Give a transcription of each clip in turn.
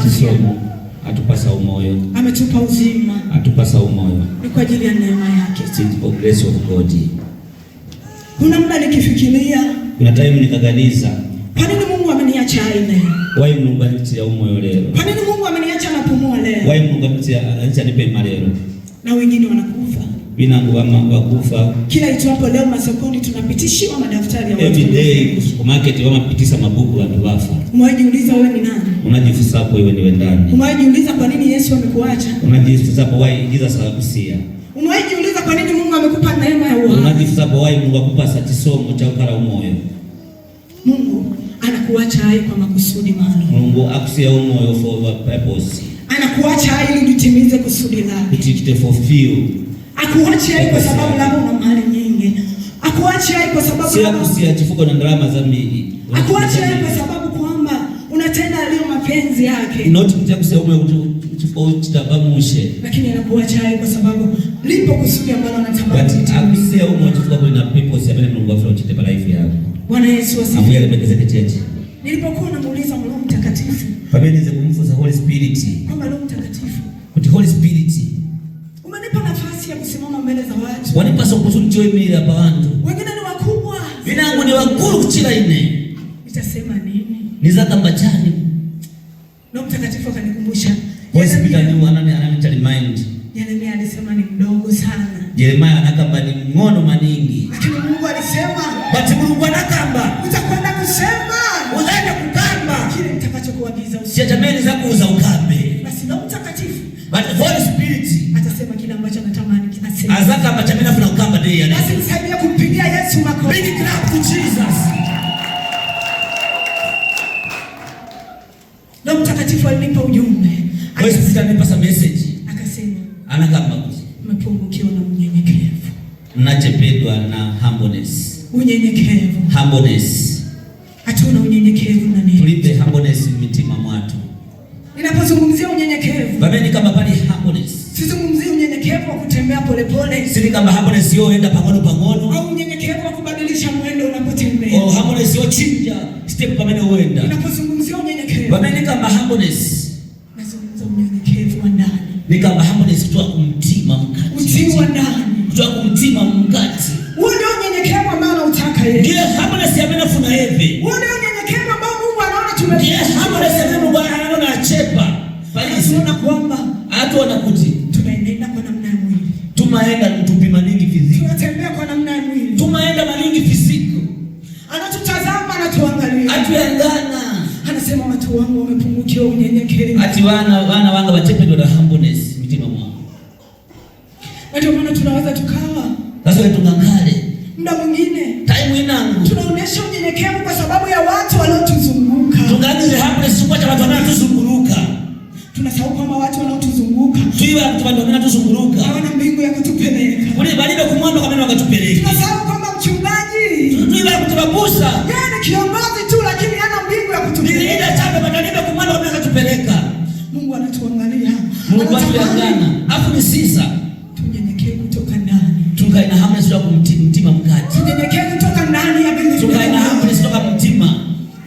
afya, atupasa umoyo, ametupa uzima, atupasa umoyo. Ni kwa ajili ya neema yake. It's for grace of God. Kuna muda nikifikiria, kuna time nikaganiza, kwa nini Mungu ameniacha aine? Why Mungu anitia umoyo leo? Kwa nini Mungu ameniacha napumua leo? Why Mungu anitia nipe malero? Na wengine wanakufa. Binangu wakufa. Kila itwapo leo masokoni tunapitishiwa madaftari ya watu. Every day supermarket wamapitisa mabuku watu wafa. Umejiuliza wewe ni nani? Unajifusa hapo wewe ni ndani. Umejiuliza kwa nini Yesu amekuacha? Unajifusa hapo why Jesus akakusia. Umejiuliza kwa nini Mungu amekupa neema ya uhai? Unajifusa hapo why Mungu akupa satisomo cha ukara umoyo. Mungu anakuacha hai kwa makusudi maalum. Mungu akusia umoyo for a purpose. Anakuacha hai ili utimize kusudi lake. It fulfill. Akuacha hai kwa sababu labda una mali nyingi. Akuacha hai kwa sababu sio kusia chifuko na ndarama za mbili. Akuacha hai kwa sababu kwamba unatenda aliyo mapenzi yake. Not kusia umoyo chifuko chitabamushe. Lakini anakuacha hai kwa sababu lipo kusudi ambalo anatamani. But akusia umoyo chifuko kwa na purpose ya Mungu afanye chite kwa life yako. Bwana Yesu asifiwe. Amuye alependeze kecheche. Nilipokuwa namuuliza Roho Mtakatifu, pamenize kumfuza Holy Spirit. Kama Roho Mtakatifu, kuti Holy Spirit umenipa nafasi ya kusimama mbele za watu. Wanipasa opportunity wewe hapa wantu. Wengine ni wakubwa. Binangu ni wakuru kuchila ine. Nitasema nini? Nizaka mbachani. Roho Mtakatifu akanikumbusha. Holy Spirit ananita remind. Yeremia alisema ni mdogo sana. Jeremiah anakamba ni ngono maningi. Lakini Mungu alisema, bati Mungu anakamba utakwenda kusema, uzaenda kukamba kile nitakachokuagiza useme. Siatameni za kuuza ukambe. Basi Roho Mtakatifu, but Holy Spirit atasema kile ambacho anatamani aseme. Azaka ambacho funa ukamba day ya leo. Basi nisaidie kumpigia Yesu makofi. Big clap to Jesus. Roho Mtakatifu alinipa ujumbe. Holy Spirit alinipa message. Akasema, anakamba umepungukiwa na unyenyekevu. Nachepedwa na humbleness. Unyenyekevu. Humbleness. Hatuna unyenyekevu ndani. Tulipe humbleness mitima mwatu. Ninapozungumzia unyenyekevu, babeni kama pali humbleness. Sizungumzii unyenyekevu wa kutembea polepole. Sisi kama humbleness yo enda pangono. Au unyenyekevu wa kubadilisha mwendo unapotembea. Oh, humbleness yo chinja step kama ndio uenda. Ninapozungumzia unyenyekevu, babeni kama humbleness, nazungumza unyenyekevu wa ndani. Ni kama humbleness kutoka kumtima mkati. Utii wa ndani. Kutoka kumtima mkati. Huo ndio unyenyekevu ambao unataka yeye. Ndiye humbleness yamenafuna hivi. Huo ndio unyenyekevu ambao Mungu anaona tume. Ndiye humbleness anaona achepa. Bali tunaona kwamba hata wanakuti tunaenda kwa namna ya mwili. Tumaenda mtupima ningi fiziki. Tunatembea kwa namna ya mwili. Tumaenda maningi fiziki. Anatutazama, anatuangalia. Atuangana. Anasema watu wangu wamepungukiwa unyenyekevu. Ati wana wanga wachependo na humbleness mitima mwao. Ndio maana tunaweza tukawa sasa wewe tungangale. Muda mwingine time inangu tunaonesha unyenyekevu kwa sababu ya watu waliotuzunguka. Tunganize humbleness kwa watu wanaotuzunguka. Tunasahau kwamba watu wanaotuzunguka tuiwe watu wanaotuzunguka hawana mbingu ya kutupeleka. Wale balibe kumwamba kama nani wakatupeleka. Tunasahau kwamba mchungaji tuiwe kutubabusa. Yeye ni kiongozi tu lakini hana mbingu ya kutupeleka. Ile chapa badalibe kumwamba kama wakatupeleka. Mungu anatuangalia. Mungu anatuangalia. Afu ni sisa. Tunyenyekee kutoka ndani. Tukae na humbleness kutoka mtima mkati. Tunyenyekee kutoka ndani ya mbingu. Tukae na humbleness kutoka mtima.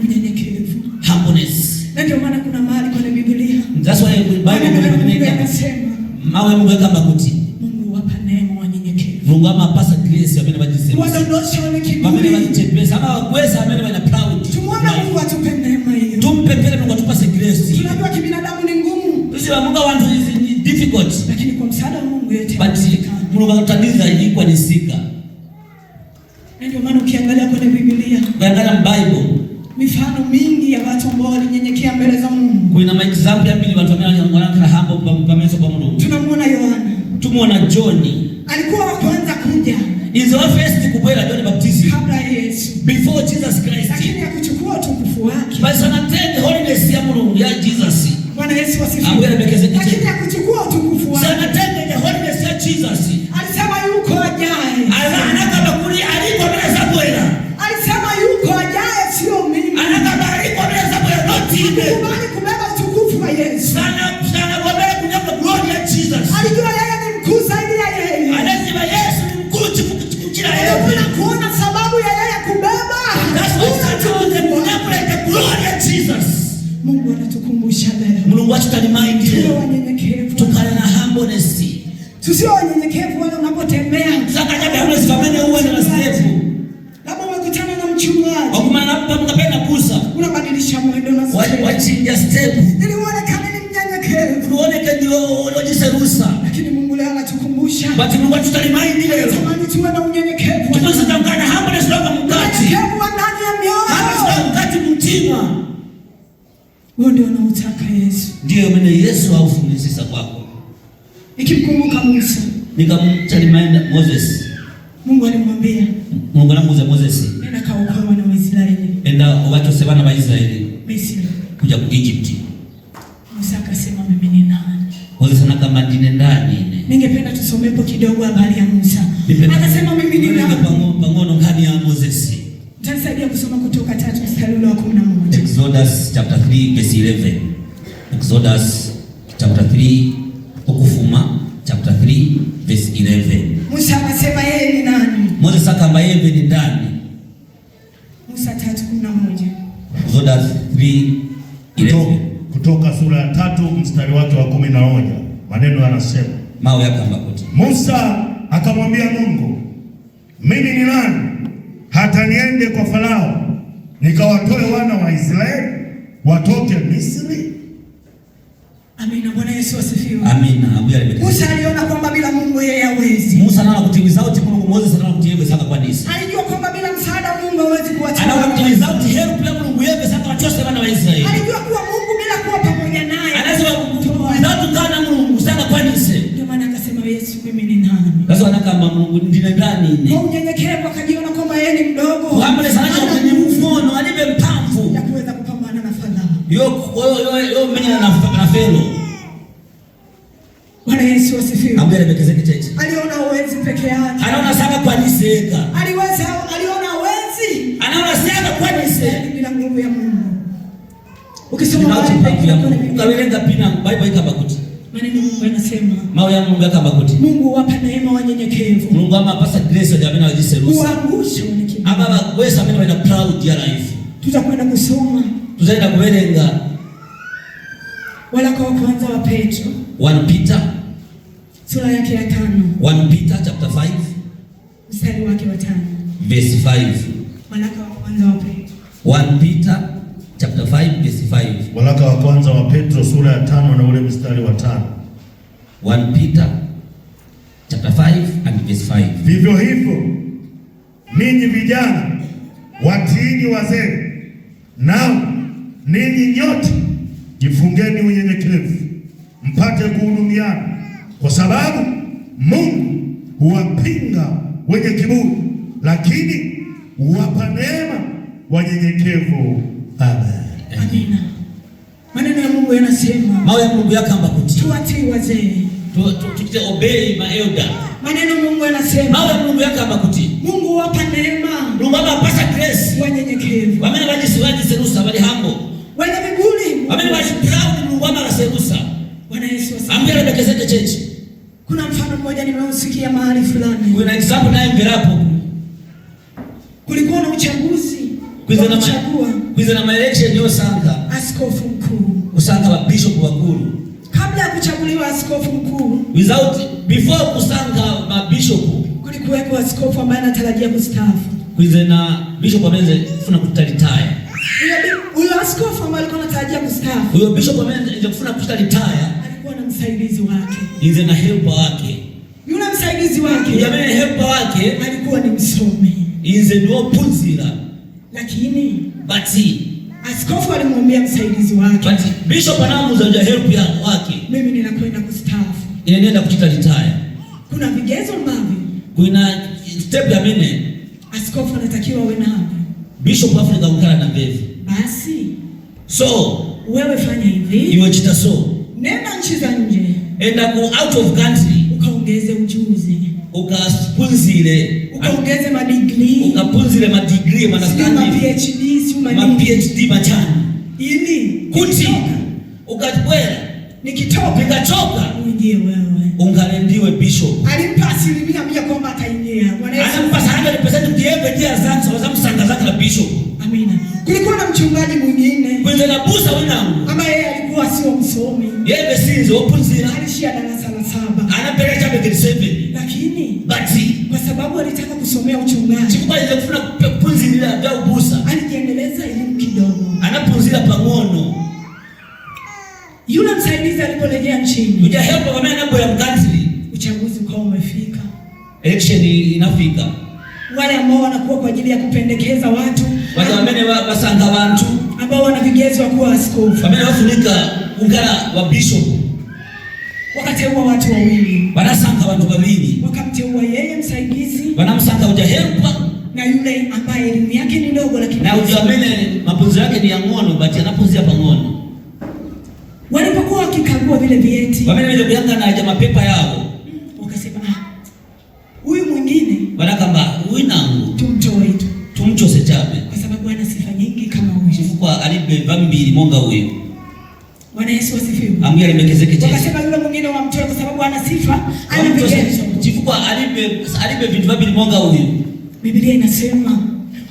Unyenyekevu. Humbleness. Na ndio maana kuna mahali kwenye Biblia. That's why Bible inasema mawe Mungu kama makuti. Mungu wapa neema wanyenyekevu. Mungu ama pasa grace amene bajisema. Wadondosha wale kiburi. Amene bajitembeza ama waweza amene wana proud. Tumuombe Mungu atupe neema hiyo. Tumpepele Mungu atupase grace. Tunajua kibinadamu ni ngumu. Sisi wa Mungu wantu ni difficult. Lakini kwa msaada wa Mungu yote. But Mungu anatadiza ilikuwa ni sika. Ndio maana ukiangalia kwenye Biblia, ukiangalia Bible, mifano mingi ya watu ambao walinyenyekea mbele za Mungu. Kuna example ya pili watu wanaona hapo pameso kwa Mungu. Tunamuona Yohana. Tumuona John. Alikuwa wa kwanza kuja. Is the first kubwela John Baptist. Kabla Yesu. Before Jesus Christ. Lakini akuchukua utukufu wake. Basi anatenda holiness ya Mungu ya Jesus. Bwana Yesu asifiwe. Lakini akuchukua utukufu wake. Sana tende ya holiness ya Jesus. Alisema yuko ajaye. Anakaba kuli aliko mbele za Bwana. Alisema yuko ajaye sio mimi. Anakaba aliko mbele za Bwana not even. Kubali kubeba utukufu wa Yesu. Sana wabele kunyaka glory ya Jesus. Alijua yeye ni mkuu zaidi ya yeye. Anasema Yesu ni mkuu kila yeye. Kuna kuona sababu ya yeye kubeba. That's why the glory ya Jesus. Mungu anatukumbusha leo. Mungu acha talimaindi leo. Tukana na humbleness. Tusio wanyenyekevu wala unapotembea. Saka jabe huna sifamene uwe na step. Labda umekutana na mchungaji. Au maana hapa mkapenda kusa. Unabadilisha mwendo na step. Wachinja step. Ili uone kama ni mnyenyekevu. Uone ndio unajiserusa. Lakini Mungu leo anatukumbusha. Basi Mungu atutalimaindi leo. Tamani tuwe na unyenyekevu. Tupositangana humbleness ndio mkati. Unyenyekevu wa ndani ya mioyo. Hapa mkati mtima. Wewe ndio unautaka Yesu. Ndio maana Yesu aufundisha kwako. Nikimkumbuka Musa. Nikamtalimainda Moses. Mungu alimwambia. Mungu anamuuliza Moses. Nenda kaokoe wana wa Israeli. Enda watu sebana wa Israeli. Misri. Kuja ku Egypt. Musa akasema mimi ni nani? Moses anakama ndine ndani. Ningependa tusomepo kidogo habari ya Musa. Akasema mimi ni nani? Pangono ngani ya Moses. Mtanisaidia kusoma Kutoka 3 mstari wa 11. Exodus chapter 3 verse 11. Exodus chapter 3 Okufuma chapter 3 verse 11. Musa akasema yeye ni nani? Moses akamba yeye ni nani? Musa 3:11. Exodus 3:11. Kutoka sura ya 3 mstari wake wa 11. Maneno yanasema, mawe yakamba kuti. Musa akamwambia Mungu, mimi ni nani hata niende kwa Farao nikawatoe wana wa Israeli watoke Misri? Amina. Bwana Yesu asifiwe. Amina. Musa aliona kwamba bila Mungu yeye hawezi. Musa anaona kutimiza sauti Mungu. Moses anaona kutimiza sana kwa nini? Alijua kwamba bila msaada Mungu hawezi kuacha. Anaona kutimiza sauti help ya Mungu yeye sasa wachose wana wa Israeli. Alijua kuwa Mungu bila kuwa pamoja naye. Anasema without kana Mungu sana kwa nini? Ndio maana akasema Yesu mimi ni nani? Sasa anakamba Mungu ndine ndani ni. Kwa unyenyekevu akajiona kwamba yeye ni mdogo. Hamle sana ni mfuno alibe mpamvu. Ya kuweza kupambana na Farao. Yo mimi na Fero. Bwana Yesu asifiwe. Ambia rebekezeke cheche. Aliona uwezi peke yake. Anaona sana kwa niseka. Aliona uwezi. Anaona sana kwa niseka. Bila nguvu ya Mungu. Ukisoma ukawelenga pina Bible ikaba kuti. Maneno Mungu anasema. Mawe ya Mungu yakaba kuti. Mungu wapa neema wanyenyekevu. Mungu amapasa grace ya jamii na wajiserusa. Uangushe wanyenyekevu. Aba wesa mimi wana proud ya life. Tutakwenda kusoma. Tutaenda kuwelenga waraka wa kwanza wa Petro. 1 Peter sura yake ya 5. 1 Peter chapter 5 mstari wake wa 5. Verse 5. Waraka wa kwanza wa Petro. 1 Peter chapter 5 verse 5. Waraka wa kwanza wa Petro sura ya 5 na ule mstari wa 5. 1 Peter chapter 5 and verse 5. Vivyo hivyo ninyi vijana watiini wazee, nao ninyi nyote jifungeni unyenyekevu mpate kuhudumiana, kwa sababu Mungu huwapinga wenye kiburi, lakini huwapa neema wanyenyekevu. Amen. Amina. Maneno ya Mungu yanasema, mawe ya Mungu yakamba kuti. Tuwatii wazee. Tukite obey my elder. Maneno Mungu yanasema, mawe ya Mungu yakamba kuti. Mungu huwapa neema. Mungu anapasa grace wanyenyekevu. Wamene wajiserusa wali hambo. Wenye viburi. Wamene proud Mungu anaserusa. Bwana Yesu asifiwe. Ambia rebekezeke chechi. Kuna mfano mmoja nimeusikia mahali fulani. Kuna example naye mberapo. Kulikuwa na uchaguzi. Kuiza na election yo sanga. Askofu mkuu. Usanga wa bishop wakuru. Kabla ya kuchaguliwa askofu mkuu. Before kusanga ma bishop. Kulikuwa askofu ambaye anatarajia kustaafu. Kuiza na bishop amenze kufuna kutalitaya. Huyo askofu ambaye alikuwa anatarajia kustaafu. Huyo bishop amenze kufuna kutalitaya. Alikuwa na msaidizi wake. Inze na helper wake. Yule msaidizi wake. Yule helper wake alikuwa ni msomi. Inze ndio punzira. Lakini bati askofu alimwambia msaidizi wake, bati bishop anamuza help ya wake, mimi ninakwenda kustaafu. Inaenda kutika retire. Kuna vigezo ambavyo, kuna step ya mine askofu anatakiwa awe navyo. Bishop Afrika ukala na bevi. Basi so wewe fanya hivi, iwe chita so nenda nchi za nje, enda go out of country, ukaongeze ujuzi, ukapunzile, ukaongeze madigrii, ukapunzile madigrii, ma PhD machani, ili kuti ukatwela nikatoka uingie wewe, ungalendiwe bishop. Alimpa 100% kwamba ataingia. Anampa 100% kiembe dia zangu za msanga zake na bishop. Amina. Kulikuwa na mchungaji mwingine kwenye nabusa wanangu ambaye yeye alikuwa sio msomi. Yeye besizo opunzira. Alishia darasa la 7. Anapeleka grade 7. Lakini bati kwa sababu alitaka kusomea uchungaji. Chikuba ile kufuna kupunzira ndio ubusa. Alijiendeleza elimu kidogo. Anapunzira pangono. Yule msaidizi aliporejea nchini. Ujahepa kwa maana mambo ya mkatili. Uchaguzi ukao umefika. Election inafika. Wale ambao wanakuwa kwa ajili ya kupendekeza watu, wale wamene wasanga watu ambao wana vigezo wa kuwa askofu, wamene wafunika ungara wa bishop, wakateua watu wawili, wanasanga watu wawili, wakamteua yeye msaidizi, wanamsanga ujahepa na yule ambaye elimu yake ni ndogo lakini na ujamene mapunzo yake ni ya ngono but anapunzia pangono. Walipokuwa wakikagua vile vyeti, wamene wale kuyanga na jamaa pepa yao, wakasema huyu mwingine wanakamba huyu nangu tumtoe tu, tumchose chabe kwa sababu ana sifa nyingi kama huyu. Kwa alibe vambili monga huyo. Bwana Yesu asifiwe. Ambaye alimekezeke tena. Wakasema yule mwingine wamtoe kwa sababu ana sifa, ana vigezo. Chifukwa alibe vitu vambili monga huyo. Biblia inasema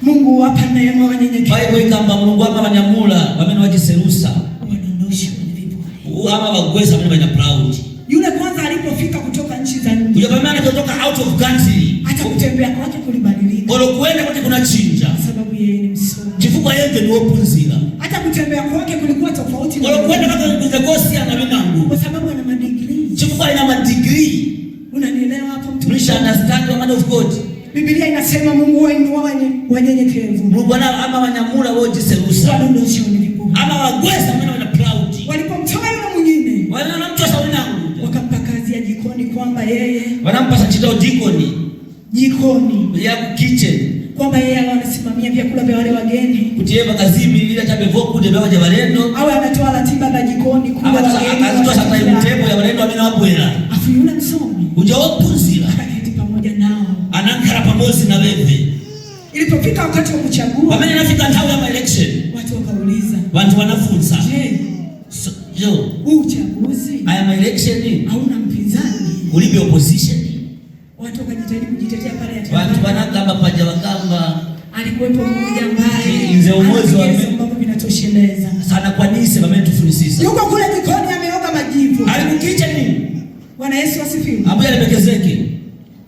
Mungu hapa neema wanyenyekevu. Bible ikamba Mungu hapa wanyamula wamene wajiserusa. Wanondosha kwenye viburi. Ama wagweza wamene wanya proud. Yule kwanza alipofika kutoka nchi za nje. Yule pamana kutoka out of country. Hata kutembea kwake kulibadilika. Olo kuenda kwake kuna chinja. Kwa sababu yeye ni msomi. Chifukwa yeye ni opunzira. Hata kutembea kwake kulikuwa tofauti. Olo kuenda kwake kuzegosia na minangu. Kwa sababu ana madigrii. Chifukwa ana madigrii. Unanielewa hapo mtu? Please understand the man of God. Biblia inasema Mungu wainua wanyenyekevu. Mungu ana ama wanyamula wote serusa. Wanondosha kwenye viburi. Ama wagweza wamene wana proud. Walipomtoa yule mwingine, wale wanamtosa wanangu. Wakampa kazi ya jikoni kwamba yeye wanampa chitao jikoni ya kitchen kwamba yeye anasimamia vyakula vya wale wageni, kutieba kazimi ile chabe voku de baje walendo au anatoa ratiba za jikoni kwa wageni, anatoa sasa mtebo ya walendo amina wabwela. Afu yule msomi ujaopuzira akaketi pamoja nao, anankara pamoja na wewe. Ilipofika wakati wa kuchagua, wamene nafika ndao ya election, watu wakauliza, watu wanafunza, je, uchaguzi haya election hauna mpinzani? Ulibe opposition? Watu wakajitahidi kujitetea pale ya watu wanakamba paja wakamba alikuwepo mmoja ambaye inze umozi wa mambo vinatosheleza sana. Kwa nini sema mimi tufunisisa yuko kule jikoni ameoga majivu, alikukicha nini? Bwana Yesu asifiwe. Hapo alipekezeke,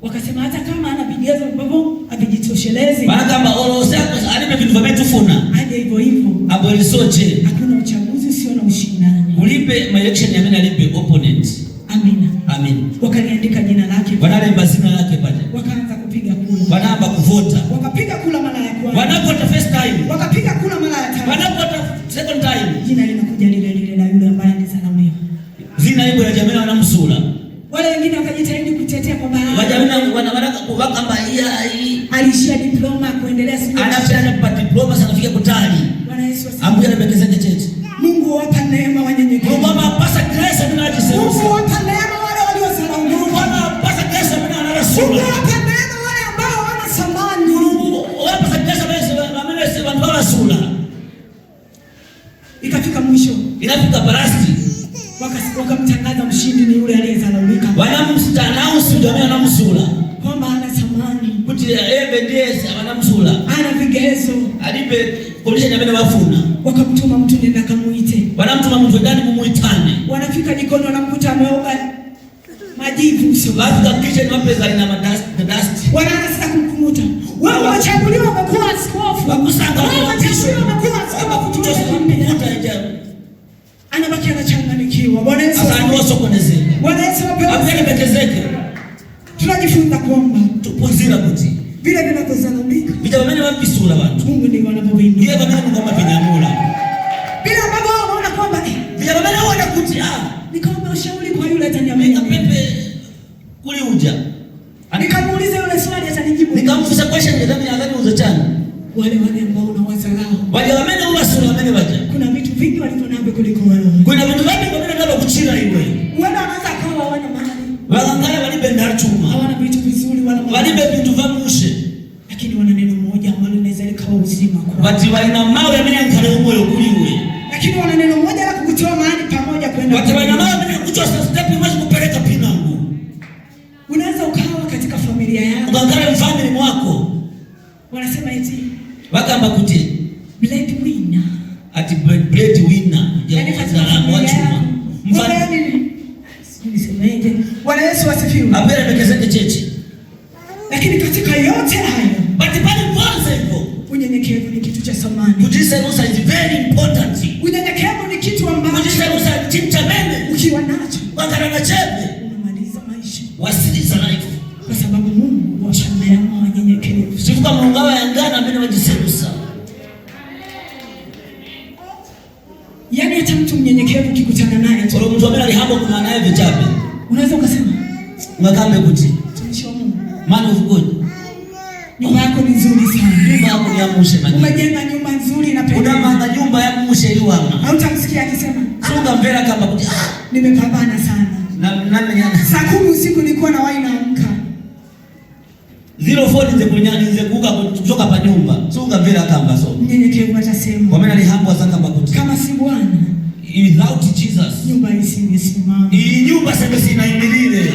wakasema hata kama ana vigezo ambavyo havijitoshelezi, maana kama sasa alipe vitu vya tufuna aje hivyo hivyo hapo ilisoje. Hakuna uchaguzi usio na ushindani. Ulipe election ya mimi alipe opponent. Amina. Amen. Wakaliandika jina lake, wanalemba jina lake pale, wakaanza kupiga kura, wanaanza kuvota, wakapiga kura mara ya kwanza, wanapota first time, wakapiga kura mara ya tatu, wanapota second time, jina linakuja lile la yule ambaye alizalamiwa, jina hilo la jamii wanamsula. Wale wengine wakajitahidi kutetea kwamba wajamii wanataka kuvaka hii alishia diploma kuendelea siku, anafanya kupata diploma sana kufika kutali. Bwana Yesu asifiwe. Ambuya anabekezeke cheche. Mungu hapa neema wanyenyekevu. Mungu hapa pasa grace bila jiserusa. Mungu hapa neema wale waliosalama. Mungu hapa pasa grace bila anarasula. Mungu hapa neema wale ambao wana samani. Mungu hapa pasa grace bila amene wala sura. Ikafika mwisho, inafika barasti, wakamtangaza mshindi ni yule aliyezalaulika. Wanamstanaus jamii wanamsula kwamba ana samani, kuti evidence wanamsula, ana vigezo, alipe komisha jamii wafuna. Wakamtuma mtu nenda kamuite, wanamtuma mtu ndani mumuitane. Wanafika jikoni wanamkuta ameoga majivu sio. Basi kakisha ni mapeza ina dust. Wanaanza sasa kumkumuta. Wewe wachaguliwa umekuwa askofu. Wakusanga wewe wachaguliwa umekuwa askofu kutoka kumkuta ajabu. Anabaki anachanganyikiwa. Bwana Yesu. Akaanua sokonezeka. Bwana Yesu apewe. Apele bekezeke. Tunajifunza kuomba. Tupozira kuti. Vile vinavyozalumika. Vijamani wapisula watu. Mungu ndiye anapoinua. Yeye baba Mungu kama vinyamula. Bila baba unaona kwamba vijamani wana kuti nikaomba ushauri kwa yule ataniambia pepe kuli uja. Nikamuuliza yule swali atanijibu. Nikamfusa question ndani ya ndani uzachana. Wale ambao unawazalau. Wale wamene uwasura wamene waja. Kuna vitu vingi walivyonavyo kuliko wewe. Kuna vitu vingi wamene nalo kuchira iwe. Wale wanaanza kawa hawana mali. Wangangaya walibenda chuma. Hawana vitu vizuri wala walibe vitu vya mushe. Lakini wana neno moja ambalo linaweza likawa uzima kwa. Wati wana mawe yamene nkale moyo kuliwe. Lakini wana neno moja la kukutoa mahali pamoja kwenda. Wati wana mawe yamene kukutoa step moja kupeleka pinangu. Unaweza ukawa katika familia yako. Ungangale family mwako. Wanasema eti wakamba kuti Bwana Yesu asifiwe. Abera amekezeke cheche. Lakini katika yote hayo, but pale kwanza hivyo, unyenyekevu ni kitu cha thamani. Kujiserusa is very important. Unyenyekevu ni kitu ambacho kujiserusa chimchamene ukiwa nacho wakana chebe unamaliza maisha. Wasiliza life. Kwa sababu Mungu washamea wanyenyekevu. Sifuka Mungu awa yangana mbele wajiserusa. Yaani hata mtu mnyenyekevu ukikutana naye tu. Wala mtu ambaye alihambo kuna naye vichape. Unaweza ukasema ngakambe kuti. Tumisho Mungu. Man of God. Nyumba yako ni nzuri sana. Nyumba yako ni ya mushe mani. Umejenga nyumba nzuri na pekee. Unamanga nyumba ya mushe iwama. Hautamsikia akisema, "Sunga mbele kama kuti." Nimepambana sana. Nani yana? Saa 10 usiku nilikuwa na waina amka. 04 nze kunyani nze kuka kutoka pa nyumba. Sunga mbele kamba so. Mnyenyekevu atasema. Kwa maana alihambo zaka makuti. Kama si Bwana, without Jesus, nyumba isingesimama. Hii nyumba sasa sinaimilile.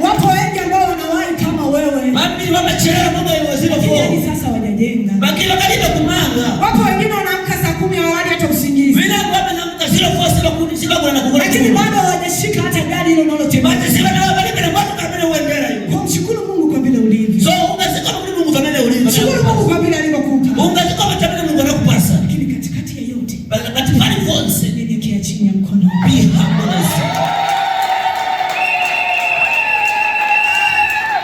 Wapo wengi ambao wanawahi kama wewe. Mimi wamechelewa mambo ya 04. Sasa wajajenga. Bakila kaliba kumanga. Wapo wengine wanaamka saa 10 hawali hata usingizi. Vile kwa wanaamka 04 sila kuni sila kuna kukula. Lakini bado hawajashika hata gari hilo unalotembea. Basi sila na wale kana watu kabla uendera hiyo. Kumshukuru Mungu kwa vile ulivyo. So unazika Mungu kwa vile ulivyo. Shukuru Mungu kwa vile alivyokupa. Unazika kwa vile Mungu anakupasa. Lakini katikati ya yote, katika hali zote nyenyekea chini ya mkono. Be humble.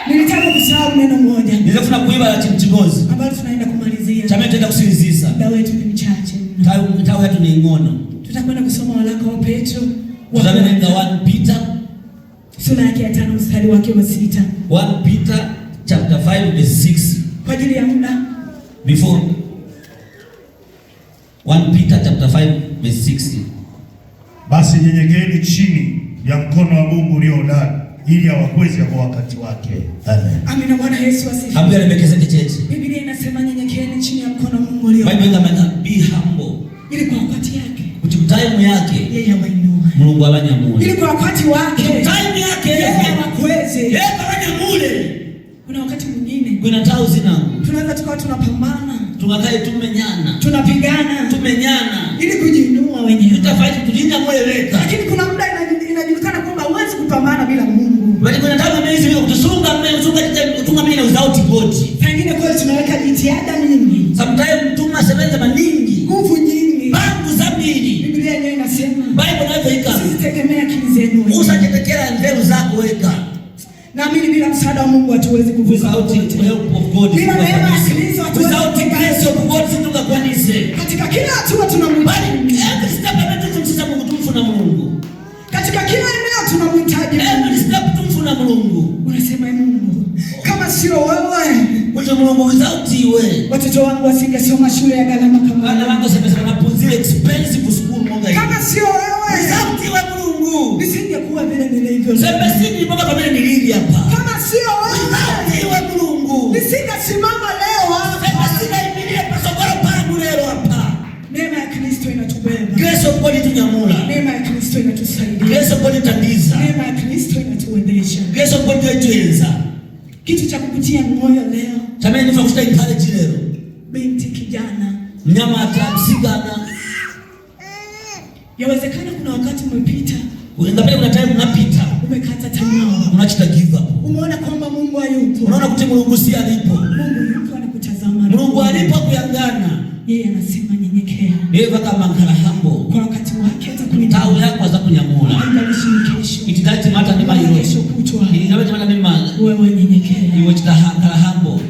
Nilitaka kusahau neno moja. Nilifuna kuiba la chimchigozi. Ambalo tunaenda kumalizia. Chama tenda kusinzisa. Muda wetu ni mchache. Tawi yetu ni ngono. Tutakwenda kusoma waraka wa Petro. Tutaenda 1 Peter sura yake ya 5 mstari wake wa 6. 1 Peter chapter 5 verse 6. Kwa ajili ya muda. Before 1 Peter chapter 5 verse 6. Basi nyenyekeeni chini ya mkono wa Mungu ulio hodari ili awakweze kwa wakati wake. Amen. Amina. Bwana Yesu asifiwe. Hapo alimekeza kicheche. Biblia inasema nyenyekeeni chini ya mkono wa Mungu ulio hodari. Bible inasema be humble. Ili kwa wakati yake. Time yake yeye awainue. Mungu abanyamule. Ili kwa wakati wake. Time yake yeye awakweze. Yeye abanyamule. Kuna wakati mwingine. Kuna tao zina. Tunaweza tukawa tunapambana. Tungakae tumenyana. Tunapigana. Tumenyana. Ili kujiinua wenyewe. Tutafanya kujinga mweleka. Lakini kuna muda inajulikana kwamba huwezi kupambana bila Mungu. Bali kuna tao mimi hiyo kutusunga utunga mimi na without God. Pengine kwa tunaweka jitihada nyingi. Sometimes mtuma sebenza maningi. Nguvu nyingi. Bangu zabili. Biblia yenyewe inasema. Bible inayoika. Usitegemea akili zenu. Usajitekea ndevu zako weka. Naamini bila msaada wa Mungu hatuwezi kuvuka. Without the help of God. Bila neema ya Kristo hatuwezi. Without the grace of God tunga kanisa. Katika kila hatua tunamhitaji. Every step tumsisa Mungu tumfuna Mungu. Katika kila eneo tunamhitaji. Every step tumfuna Mungu. Unasema Mungu, kama sio wewe, kwa Mungu without you, watoto wangu wasingesoma shule ya gharama kama wana wangu sasa wanapunzia expensive school Mungu. Kama sio wewe, without you Mungu, nisingekuwa vile nilivyo. Sasa sisi mpaka kama nilivyo hapa. Kama sio wewe, without you Mungu, nisingesimama leo hapa. Sasa sinaimilia pasokoro pangu leo hapa. Neema ya Kristo inatubeba. Grace of God tunyamula. Neema ya Kristo inatusaidia. Grace of God itandiza. Neema ya Kristo inatuwezesha. Grace of God inatuweza. Kitu cha kukutia moyo leo. Chameni nifa kusta encourage leo. Binti kijana. Mnyama atamsigana. Yawezekana kuna wakati umepita. Ungapenda kuna time unapita. Umekata tamaa. Unachita give up. Umeona kwamba Mungu hayupo. Unaona kuti Mungu si alipo. Mungu yupo anakutazama. Mungu alipo kuyangana. Yeye anasema nyenyekea. Yeye kama mkala hambo. Kwa wakati wake atakuita. Tao yako za kunyamula. Haijalishi ni kesho. Itidati mata ni mayo. Kesho kutwa. Ingawa mata ni mala. Wewe nyenyekea. Iwe chitahakala hambo.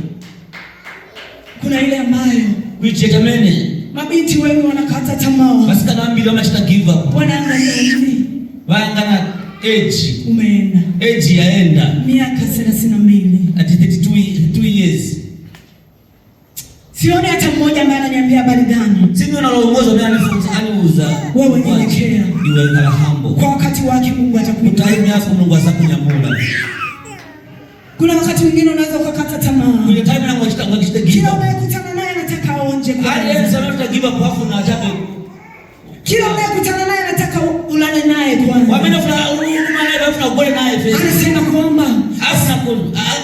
Kuna ile ambayo kuichetemene. Mabinti wengi wanakata tamaa. Basi kana ambili wamachita give up. Wanaangalia nini? Waangana age. Umeenda. Age yaenda. Miaka 32. At 32 years. Sioni hata mmoja ambaye ananiambia habari gani. Sisi tunaloongoza mimi aniuza. Wewe nyenyekea. Iwe kala hambo. Kwa wakati wake Mungu atakuita. Time yako Mungu atakunyamula. Kuna wakati mwingine unaweza ukakata tamaa. Kuna time na mwachita give up. Kila unayekutana naye anataka aonje kwa. Hadi sana utagive up hapo na ajabu. Kila unayekutana naye anataka ulale naye kwanza. Wamena funa uruma naye bafuna gole naye pesa. Anasema kwamba hasa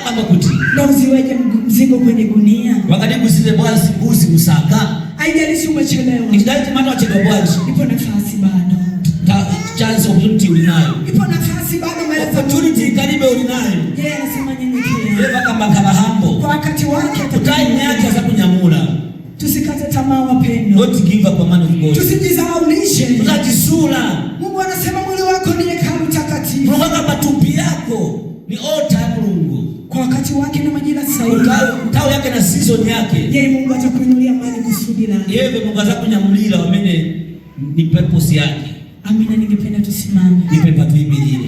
kama kuti. Na usiweke mzigo kwenye gunia. Wakati kusize bwana sibuzi musaka. Haijalishi umechelewa. Ikidai mata wachelewa bwana. Ipo nafasi bado. Chance opportunity ulinayo. Ipo nafasi bado mbele. Opportunity karibu wakati wake time yake za kunyamula. Tusikate tamaa wapendwa. Don't give up, man of God. Tusijisahaulishe. Tutajisula. Mungu anasema mwili wako ni hekalu takatifu. Mungu matupi yako ni altar Mungu. Kwa wakati wake na majira sahihi. Tao yake na season yake. Yeye Mungu atakuinulia mali kusudi lake. Yeye Mungu atakunyamulira wamene ni purpose yake. Amina, ningependa tusimame. Nipe patu Biblia.